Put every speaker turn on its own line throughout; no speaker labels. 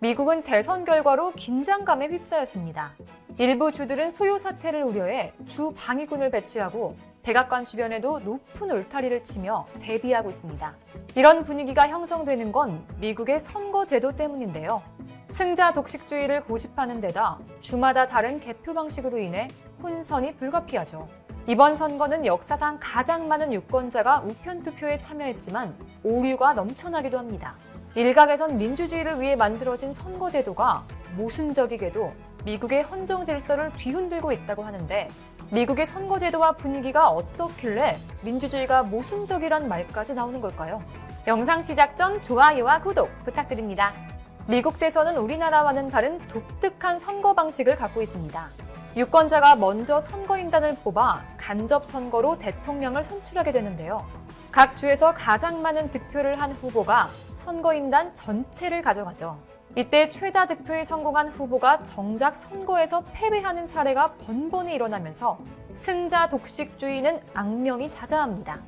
미국은 대선 결과로 긴장감에 휩싸였습니다. 일부 주들은 소요 사태를 우려해 주 방위군을 배치하고 백악관 주변에도 높은 울타리를 치며 대비하고 있습니다. 이런 분위기가 형성되는 건 미국의 선거 제도 때문인데요. 승자 독식주의를 고집하는 데다 주마다 다른 개표 방식으로 인해 혼선이 불가피하죠. 이번 선거는 역사상 가장 많은 유권자가 우편 투표에 참여했지만 오류가 넘쳐나기도 합니다. 일각에선 민주주의를 위해 만들어진 선거제도가 모순적이게도 미국의 헌정 질서를 뒤흔들고 있다고 하는데, 미국의 선거제도와 분위기가 어떻길래 민주주의가 모순적이란 말까지 나오는 걸까요? 영상 시작 전 좋아요와 구독 부탁드립니다. 미국 대선은 우리나라와는 다른 독특한 선거 방식을 갖고 있습니다. 유권자가 먼저 선거인단을 뽑아 간접 선거로 대통령을 선출하게 되는데요. 각 주에서 가장 많은 득표를 한 후보가 선거인단 전체를 가져가죠. 이때 최다 득표에 성공한 후보가 정작 선거에서 패배하는 사례가 번번이 일어나면서 승자 독식주의는 악명이 자자합니다.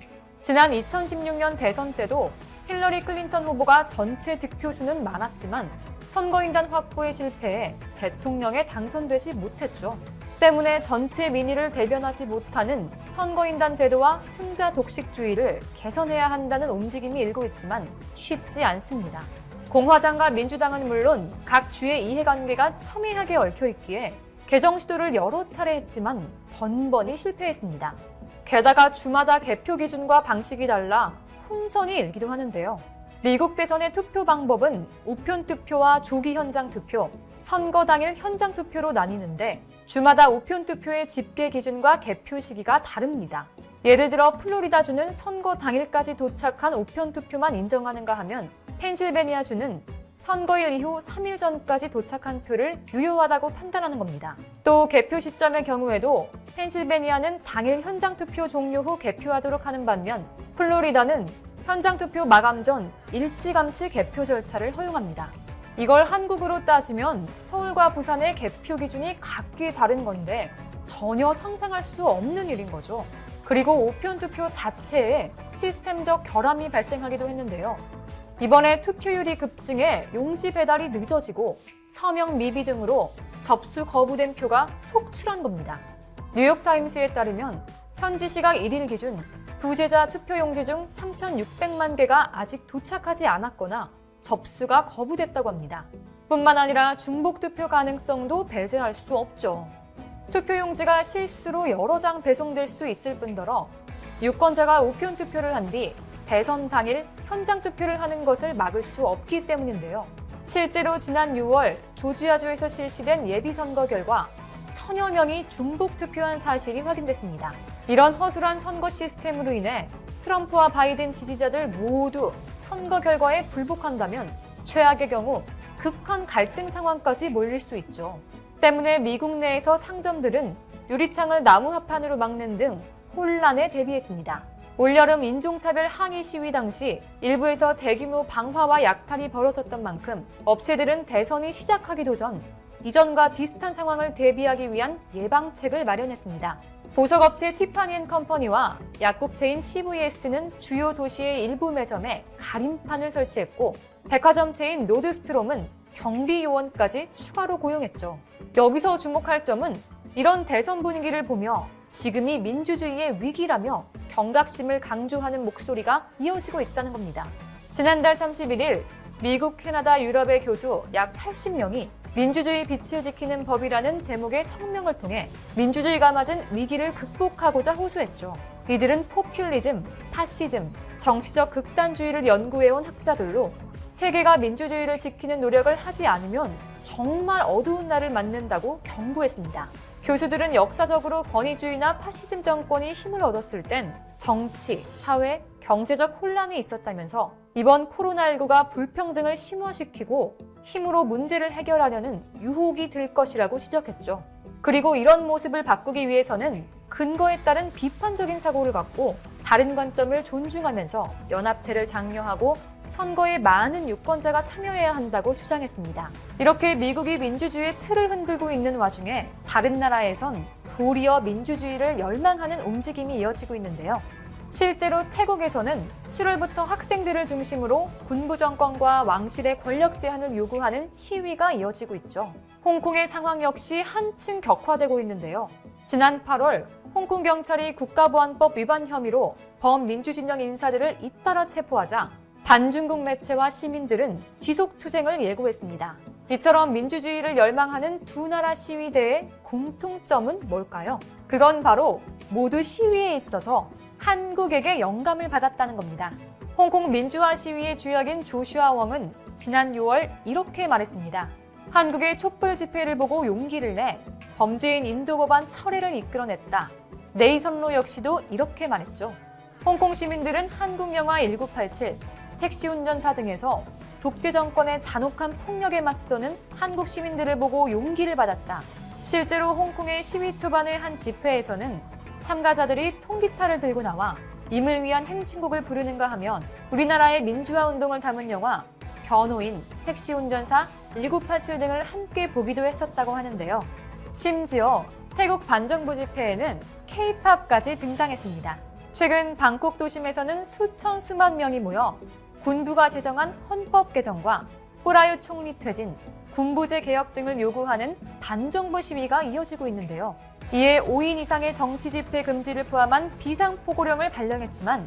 지난 2016년 대선 때도 힐러리 클린턴 후보가 전체 득표수는 많았지만 선거인단 확보에 실패해 대통령에 당선되지 못했죠. 때문에 전체 민의를 대변하지 못하는 선거인단 제도와 승자 독식주의를 개선해야 한다는 움직임이 일고 있지만 쉽지 않습니다. 공화당과 민주당은 물론 각 주의 이해관계가 첨예하게 얽혀있기에 개정 시도를 여러 차례 했지만 번번이 실패했습니다. 게다가 주마다 개표 기준과 방식이 달라 혼선이 일기도 하는데요. 미국 대선의 투표 방법은 우편 투표와 조기 현장 투표, 선거 당일 현장 투표로 나뉘는데 주마다 우편 투표의 집계 기준과 개표 시기가 다릅니다. 예를 들어 플로리다주는 선거 당일까지 도착한 우편 투표만 인정하는가 하면 펜실베니아주는 선거일 이후 3일 전까지 도착한 표를 유효하다고 판단하는 겁니다. 또 개표 시점의 경우에도 펜실베니아는 당일 현장 투표 종료 후 개표하도록 하는 반면 플로리다는 현장 투표 마감 전 일찌감치 개표 절차를 허용합니다. 이걸 한국으로 따지면 서울과 부산의 개표 기준이 각기 다른 건데 전혀 상상할 수 없는 일인 거죠. 그리고 우편 투표 자체에 시스템적 결함이 발생하기도 했는데요. 이번에 투표율이 급증해 용지 배달이 늦어지고 서명 미비 등으로 접수 거부된 표가 속출한 겁니다. 뉴욕타임스에 따르면 현지 시각 1일 기준 부재자 투표용지 중 3,600만 개가 아직 도착하지 않았거나 접수가 거부됐다고 합니다. 뿐만 아니라 중복 투표 가능성도 배제할 수 없죠. 투표용지가 실수로 여러 장 배송될 수 있을 뿐더러 유권자가 우편 투표를 한 뒤 대선 당일 현장 투표를 하는 것을 막을 수 없기 때문인데요. 실제로 지난 6월 조지아주에서 실시된 예비선거 결과 1000여 명이 중복 투표한 사실이 확인됐습니다. 이런 허술한 선거 시스템으로 인해 트럼프와 바이든 지지자들 모두 선거 결과에 불복한다면 최악의 경우 극한 갈등 상황까지 몰릴 수 있죠. 때문에 미국 내에서 상점들은 유리창을 나무 합판으로 막는 등 혼란에 대비했습니다. 올여름 인종차별 항의 시위 당시 일부에서 대규모 방화와 약탈이 벌어졌던 만큼 업체들은 대선이 시작하기도 전 이전과 비슷한 상황을 대비하기 위한 예방책을 마련했습니다. 보석업체 티파니앤컴퍼니와 약국체인 CVS는 주요 도시의 일부 매점에 가림판을 설치했고 백화점 체인 노드스트롬은 경비 요원까지 추가로 고용했죠. 여기서 주목할 점은 이런 대선 분위기를 보며 지금이 민주주의의 위기라며 경각심을 강조하는 목소리가 이어지고 있다는 겁니다. 지난달 31일 미국, 캐나다, 유럽의 교수 약 80명이 민주주의 빛을 지키는 법이라는 제목의 성명을 통해 민주주의가 맞은 위기를 극복하고자 호소했죠. 이들은 포퓰리즘, 파시즘, 정치적 극단주의를 연구해온 학자들로 세계가 민주주의를 지키는 노력을 하지 않으면 정말 어두운 날을 맞는다고 경고했습니다. 교수들은 역사적으로 권위주의나 파시즘 정권이 힘을 얻었을 땐 정치, 사회, 경제적 혼란이 있었다면서 이번 코로나19가 불평등을 심화시키고 힘으로 문제를 해결하려는 유혹이 들 것이라고 지적했죠. 그리고 이런 모습을 바꾸기 위해서는 근거에 따른 비판적인 사고를 갖고 다른 관점을 존중하면서 연합체를 장려하고 선거에 많은 유권자가 참여해야 한다고 주장했습니다. 이렇게 미국이 민주주의의 틀을 흔들고 있는 와중에 다른 나라에선 도리어 민주주의를 열망하는 움직임이 이어지고 있는데요. 실제로 태국에서는 7월부터 학생들을 중심으로 군부 정권과 왕실의 권력 제한을 요구하는 시위가 이어지고 있죠. 홍콩의 상황 역시 한층 격화되고 있는데요. 지난 8월 홍콩 경찰이 국가보안법 위반 혐의로 범민주진영 인사들을 잇따라 체포하자 반중국 매체와 시민들은 지속투쟁을 예고했습니다. 이처럼 민주주의를 열망하는 두 나라 시위대의 공통점은 뭘까요? 그건 바로 모두 시위에 있어서 한국에게 영감을 받았다는 겁니다. 홍콩 민주화 시위의 주역인 조슈아 웡은 지난 6월 이렇게 말했습니다. 한국의 촛불 집회를 보고 용기를 내 범죄인 인도 법안 철회를 이끌어냈다. 네이선로 역시도 이렇게 말했죠. 홍콩 시민들은 한국 영화 1987, 택시 운전사 등에서 독재 정권의 잔혹한 폭력에 맞서는 한국 시민들을 보고 용기를 받았다. 실제로 홍콩의 시위 초반의 한 집회에서는 참가자들이 통기타를 들고 나와 임을 위한 행진곡을 부르는가 하면 우리나라의 민주화 운동을 담은 영화 변호인, 택시 운전사, 1987 등을 함께 보기도 했었다고 하는데요. 심지어 태국 반정부 집회에는 K-팝까지 등장했습니다. 최근 방콕 도심에서는 수천 수만 명이 모여 군부가 제정한 헌법 개정과 호라유 총리 퇴진, 군부제 개혁 등을 요구하는 반정부 시위가 이어지고 있는데요. 이에 5인 이상의 정치 집회 금지를 포함한 비상포고령을 발령했지만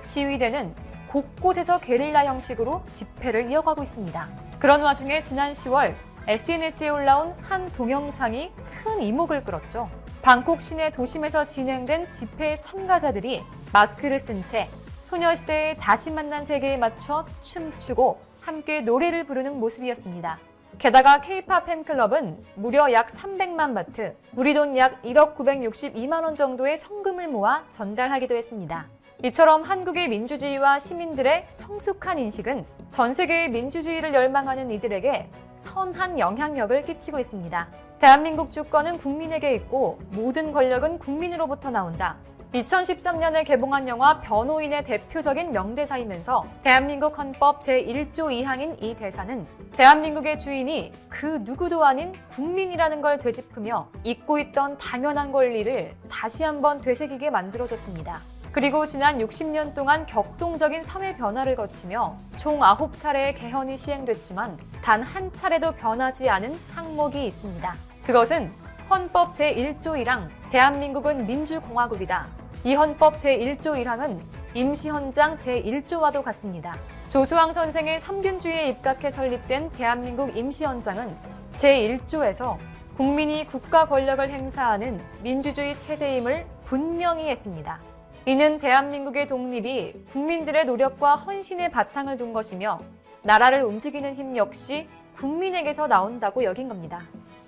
시위대는 곳곳에서 게릴라 형식으로 집회를 이어가고 있습니다. 그런 와중에 지난 10월 SNS에 올라온 한 동영상이 큰 이목을 끌었죠. 방콕 시내 도심에서 진행된 집회의 참가자들이 마스크를 쓴 채 소녀시대의 다시 만난 세계에 맞춰 춤추고 함께 노래를 부르는 모습이었습니다. 게다가 K-팝 팬클럽은 무려 약 300만 바트, 우리 돈 약 1억 962만 원 정도의 성금을 모아 전달하기도 했습니다. 이처럼 한국의 민주주의와 시민들의 성숙한 인식은 전 세계의 민주주의를 열망하는 이들에게 선한 영향력을 끼치고 있습니다. 대한민국 주권은 국민에게 있고 모든 권력은 국민으로부터 나온다. 2013년에 개봉한 영화 변호인의 대표적인 명대사이면서 대한민국 헌법 제1조 2항인 이 대사는 대한민국의 주인이 그 누구도 아닌 국민이라는 걸 되짚으며 잊고 있던 당연한 권리를 다시 한번 되새기게 만들어줬습니다. 그리고 지난 60년 동안 격동적인 사회 변화를 거치며 총 9차례의 개헌이 시행됐지만 단 한 차례도 변하지 않은 항목이 있습니다. 그것은 헌법 제1조 1항 대한민국은 민주공화국이다. 이 헌법 제1조 1항은 임시헌장 제1조와도 같습니다. 조수왕 선생의 삼균주의에 입각해 설립된 대한민국 임시헌장은 제1조에서 국민이 국가 권력을 행사하는 민주주의 체제임을 분명히 했습니다. 이는 대한민국의 독립이 국민들의 노력과 헌신의 바탕을 둔 것이며 나라를 움직이는 힘 역시 국민에게서 나온다고 여긴 겁니다.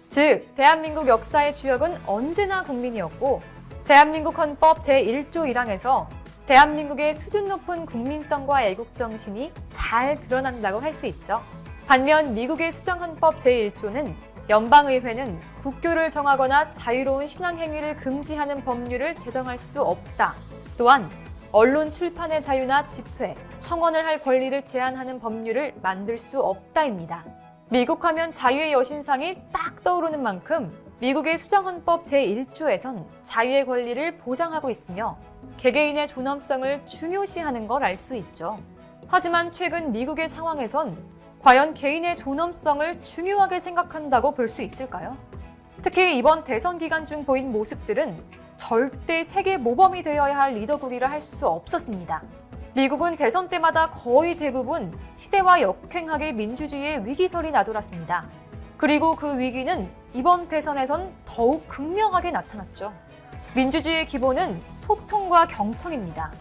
즉, 대한민국 역사의 주역은 언제나 국민이었고 대한민국 헌법 제1조 1항에서 대한민국의 수준 높은 국민성과 애국정신이 잘 드러난다고 할 수 있죠. 반면 미국의 수정헌법 제1조는 연방의회는 국교를 정하거나 자유로운 신앙행위를 금지하는 법률을 제정할 수 없다. 또한 언론 출판의 자유나 집회, 청원을 할 권리를 제한하는 법률을 만들 수 없다입니다. 미국 하면 자유의 여신상이 딱 떠오르는 만큼 미국의 수정헌법 제1조에선 자유의 권리를 보장하고 있으며 개개인의 존엄성을 중요시하는 걸 알 수 있죠. 하지만 최근 미국의 상황에선 과연 개인의 존엄성을 중요하게 생각한다고 볼 수 있을까요? 특히 이번 대선 기간 중 보인 모습들은 절대 세계 모범이 되어야 할 리더국이라 할 수 없었습니다. 미국은 대선 때마다 거의 대부분 시대와 역행하게 민주주의의 위기설이 나돌았습니다. 그리고 그 위기는 이번 대선에선 더욱 극명하게 나타났죠. 민주주의의 기본은 소통과 경청입니다.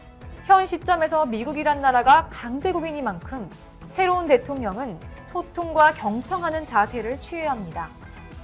현 시점에서 미국이란 나라가 강대국이니만큼 새로운 대통령은 소통과 경청하는 자세를 취해야 합니다.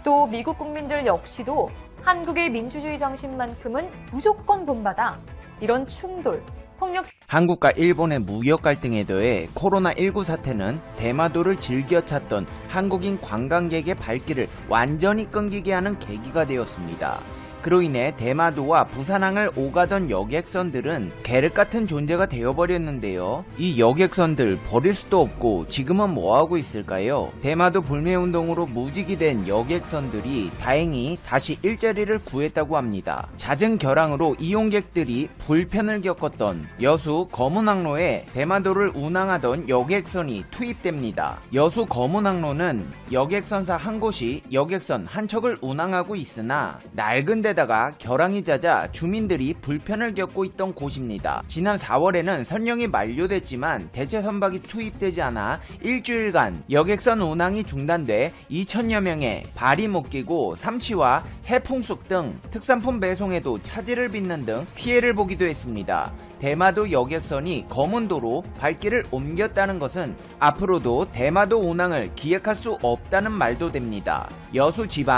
또 미국 국민들 역시도 한국의 민주주의 정신만큼은 무조건 본받아 이런 충돌, 폭력
한국과 일본의 무역 갈등에 더해 코로나19 사태는 대마도를 즐겨 찾던 한국인 관광객의 발길을 완전히 끊기게 하는 계기가 되었습니다. 그로 인해 대마도와 부산항을 오가던 여객선들은 계륵 같은 존재가 되어버렸는데요. 이 여객선들 버릴 수도 없고 지금은 뭐하고 있을까요? 대마도 불매운동으로 무직이 된 여객선들이 다행히 다시 일자리를 구했다고 합니다. 잦은 결항으로 이용객들이 불편을 겪었던 여수 검은항로에 대마도를 운항하던 여객선이 투입됩니다. 여수 검은항로는 여객선사 한 곳이 여객선 한 척을 운항하고 있으나 낡은 데다가 결항이 잦아 주민들이 불편을 겪고 있던 곳입니다. 지난 4월에는 선령이 만료됐지만 대체 선박이 투입되지 않아 일주일간 여객선 운항이 중단돼 2,000여 명의 발이 묶이고 삼치와 해풍속 등 특산품 배송에도 차질을 빚는 등 피해를 보기도 했습니다. 대마도 여객선이 검은도로 발길을 옮겼다는 것은 앞으로도 대마도 운항을 기획할 수 없다는 말도 됩니다.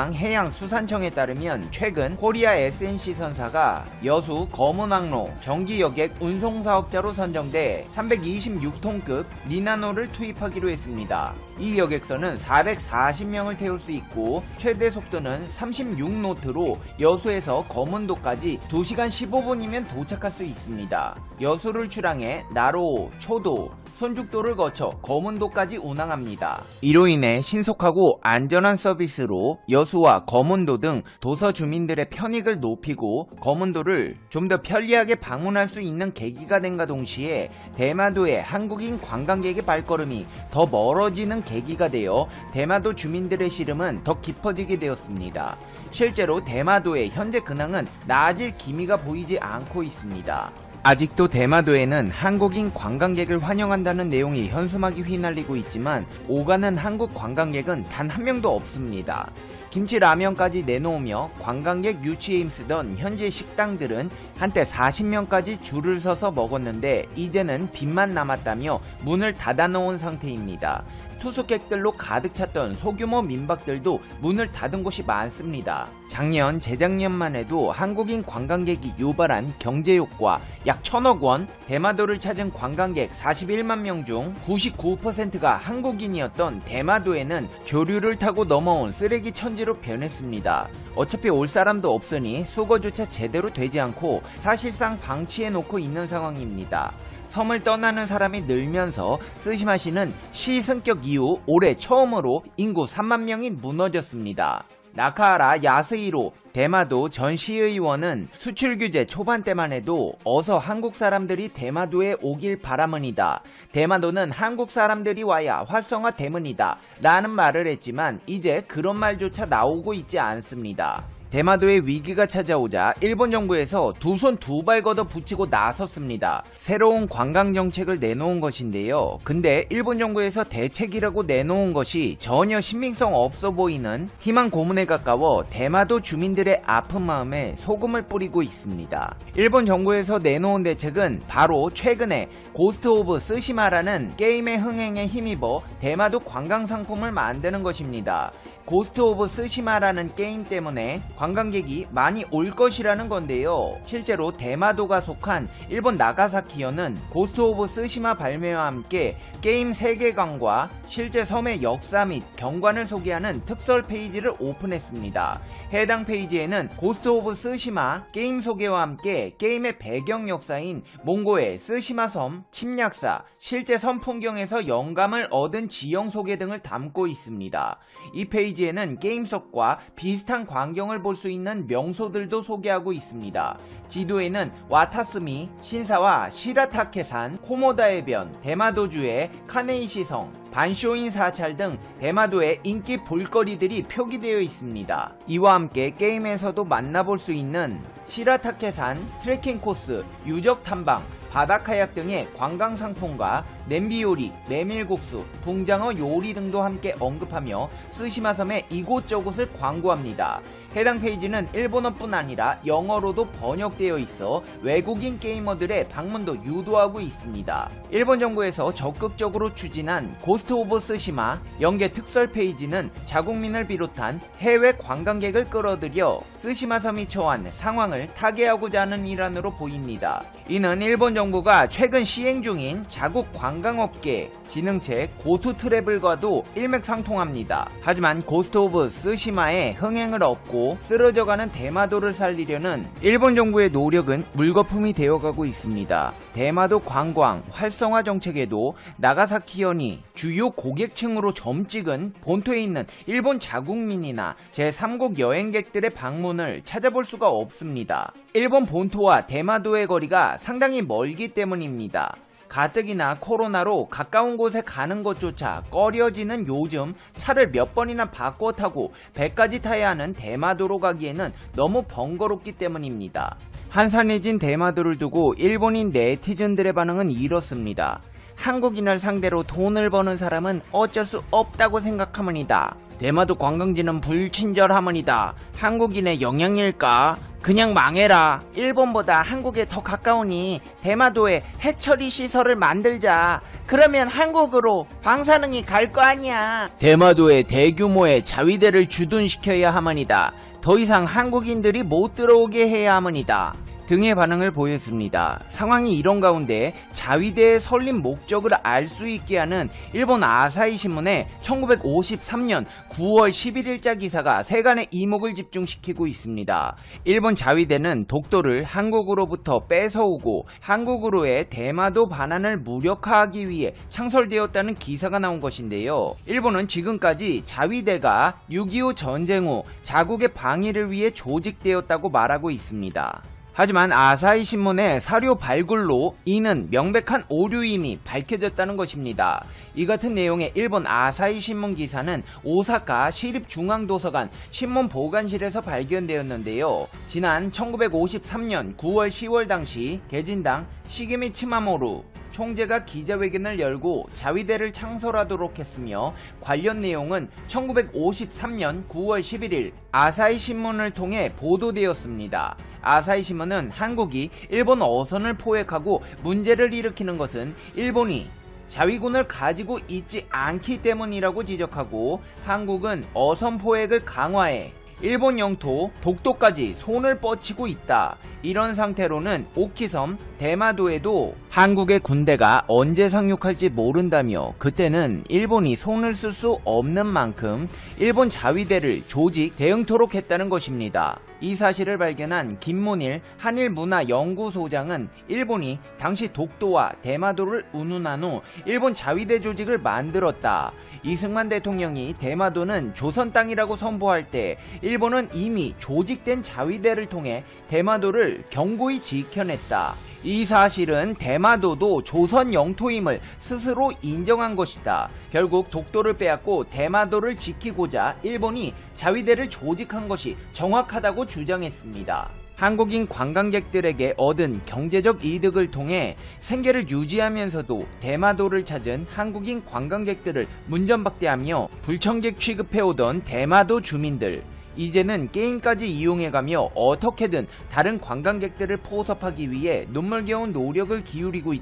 여수지방해양수산청에 따르면 최근 코리아 SNC 선사가 여수 검은항로 정기여객 운송사업자로 선정돼 326톤급 니나노를 투입하기로 했습니다. 이 여객선은 440명을 태울 수 있고 최대 속도는 36노트로 여수에서 검은도까지 2시간 15분이면 도착할 수 있습니다. 여수를 출항해 나로, 초도, 손죽도를 거쳐 검은도까지 운항합니다. 이로 인해 신속하고 안전한 서비스로 여수와 검은도 등 도서 주민들의 편익을 높이고 검은도를 좀 더 편리하게 방문할 수 있는 계기가 된과 동시에 대마도의 한국인 관광객의 발걸음이 더 멀어지는 계기가 되어 대마도 주민들의 시름은 더 깊어지게 되었습니다. 실제로 대마도의 현재 근황은 나아질 기미가 보이지 않고 있습니다. 아직도 대마도에는 한국인 관광객을 환영한다는 내용이 현수막이 휘날리고 있지만 오가는 한국 관광객은 단 한 명도 없습니다. 김치 라면까지 내놓으며 관광객 유치에 힘쓰던 현지 식당들은 한때 40명까지 줄을 서서 먹었는데 이제는 빚만 남았다며 문을 닫아놓은 상태입니다. 투숙객들로 가득 찼던 소규모 민박들도 문을 닫은 곳이 많습니다. 작년, 재작년만 해도 한국인 관광객이 유발한 경제효과 약 1,000억 원, 대마도를 찾은 관광객 41만 명 중 99%가 한국인이었던 대마도에는 조류를 타고 넘어온 쓰레기 천지로 변했습니다. 어차피 올 사람도 없으니 수거조차 제대로 되지 않고 사실상 방치해놓고 있는 상황입니다. 섬을 떠나는 사람이 늘면서 쓰시마시는 시승격 이후 올해 처음으로 인구 3만 명이 무너졌습니다. 나카하라 야스히로 대마도 전 시의원은 수출 규제 초반 때만 해도 어서 한국 사람들이 대마도에 오길 바라문이다. 대마도는 한국 사람들이 와야 활성화되문이다. 라는 말을 했지만 이제 그런 말조차 나오고 있지 않습니다. 대마도에 위기가 찾아오자 일본 정부에서 두 손 두 발 걷어 붙이고 나섰습니다. 새로운 관광정책을 내놓은 것인데요. 근데 일본 정부에서 대책이라고 내놓은 것이 전혀 신빙성 없어 보이는 희망 고문에 가까워 대마도 주민들의 아픈 마음에 소금을 뿌리고 있습니다. 일본 정부에서 내놓은 대책은 바로 최근에 고스트 오브 스시마라는 게임의 흥행에 힘입어 대마도 관광상품을 만드는 것입니다. 고스트 오브 스시마라는 게임 때문에 관광객이 많이 올 것이라는 건데요. 실제로 대마도가 속한 일본 나가사키현은 고스트 오브 스시마 발매와 함께 게임 세계관과 실제 섬의 역사 및 경관을 소개하는 특설 페이지를 오픈했습니다. 해당 페이지에는 고스트 오브 스시마 게임 소개와 함께 게임의 배경 역사인 몽고의 스시마 섬, 침략사, 실제 섬 풍경에서 영감을 얻은 지형 소개 등을 담고 있습니다. 이 페이지에는 게임 속과 비슷한 광경을 볼 수 있는 명소들도 소개하고 있습니다. 지도에는 와타스미, 신사와 시라타케산, 코모다해변, 대마도주의 카네이시성, 반쇼인 사찰 등 대마도의 인기 볼거리들이 표기되어 있습니다. 이와 함께 게임에서도 만나볼 수 있는 시라타케산, 트레킹 코스, 유적 탐방, 바다카약 등의 관광상품과 냄비요리, 메밀국수, 붕장어 요리 등도 함께 언급하며 스시마섬의 이곳저곳을 광고합니다. 해당 페이지는 일본어뿐 아니라 영어로도 번역되어 있어 외국인 게이머들의 방문도 유도하고 있습니다. 일본 정부에서 적극적으로 추진한 고스트 고스트 오브 스시마 연계 특설 페이지는 자국민을 비롯한 해외 관광객을 끌어들여 스시마 섬이 처한 상황을 타개하고자 하는 일환으로 보입니다. 이는 일본 정부가 최근 시행 중인 자국 관광업계 진흥책 고투 트래블과도 일맥상통합니다. 하지만 고스트 오브 스시마의 흥행을 얻고 쓰러져가는 대마도를 살리려는 일본 정부의 노력은 물거품이 되어가고 있습니다. 대마도 관광 활성화 정책에도 나가사키현이 주요 고객층으로 점찍은 본토에 있는 일본 자국민이나 제3국 여행객들의 방문을 찾아볼 수가 없습니다. 일본 본토와 대마도의 거리가 상당히 멀기 때문입니다. 가뜩이나 코로나로 가까운 곳에 가는 것조차 꺼려지는 요즘 차를 몇 번이나 바꿔 타고 배까지 타야 하는 대마도로 가기에는 너무 번거롭기 때문입니다. 한산해진 대마도를 두고 일본인 네티즌들의 반응은 이렇습니다. 한국인을 상대로 돈을 버는 사람은 어쩔 수 없다고 생각하문이다. 대마도 관광지는 불친절하문이다. 한국인의 영향일까? 그냥 망해라. 일본보다 한국에 더 가까우니 대마도에 해처리 시설을 만들자. 그러면 한국으로 방사능이 갈 거 아니야. 대마도에 대규모의 자위대를 주둔시켜야 하문이다. 더 이상 한국인들이 못 들어오게 해야 하문이다. 등의 반응을 보였습니다. 상황이 이런 가운데 자위대의 설립 목적을 알 수 있게 하는 일본 아사히 신문의 1953년 9월 11일자 기사가 세간의 이목을 집중시키고 있습니다. 일본 자위대는 독도를 한국으로부터 뺏어오고 한국으로의 대마도 반환을 무력화하기 위해 창설되었다는 기사가 나온 것인데요. 일본은 지금까지 자위대가 6.25 전쟁 후 자국의 방위를 위해 조직되었다고 말하고 있습니다. 하지만 아사히 신문의 사료 발굴로 이는 명백한 오류임이 밝혀졌다는 것입니다. 이 같은 내용의 일본 아사히 신문 기사는 오사카 시립중앙도서관 신문 보관실에서 발견되었는데요. 지난 1953년 9월 10월 당시 개진당 시게미 치마모루 총재가 기자회견을 열고 자위대를 창설하도록 했으며 관련 내용은 1953년 9월 11일 아사히 신문을 통해 보도되었습니다. 아사히 신문은 한국이 일본 어선을 포획하고 문제를 일으키는 것은 일본이 자위군을 가지고 있지 않기 때문이라고 지적하고 한국은 어선 포획을 강화해 일본 영토 독도까지 손을 뻗치고 있다. 이런 상태로는 오키섬 대마도에도 한국의 군대가 언제 상륙할지 모른다며 그때는 일본이 손을 쓸 수 없는 만큼 일본 자위대를 조직 대응토록 했다는 것입니다. 이 사실을 발견한 김문일 한일문화연구소장은 일본이 당시 독도와 대마도를 운운한 후 일본 자위대 조직을 만들었다. 이승만 대통령이 대마도는 조선 땅이라고 선포할 때 일본은 이미 조직된 자위대를 통해 대마도를 견고히 지켜냈다. 이 사실은 대마도도 조선 영토임을 스스로 인정한 것이다. 결국 독도를 빼앗고 대마도를 지키고자 일본이 자위대를 조직한 것이 정확하다고 주장했습니다. 한국인 관광객들에게 얻은 경제적 이득을 통해 생계를 유지하면서도 대마도를 찾은 한국인 관광객들을 문전박대하며 불청객 취급해오던 대마도 주민들. 이제는 게임까지 이용해가며 어떻게든 다른 관광객들을 포섭하기 위해 눈물겨운 노력을 기울이고 있지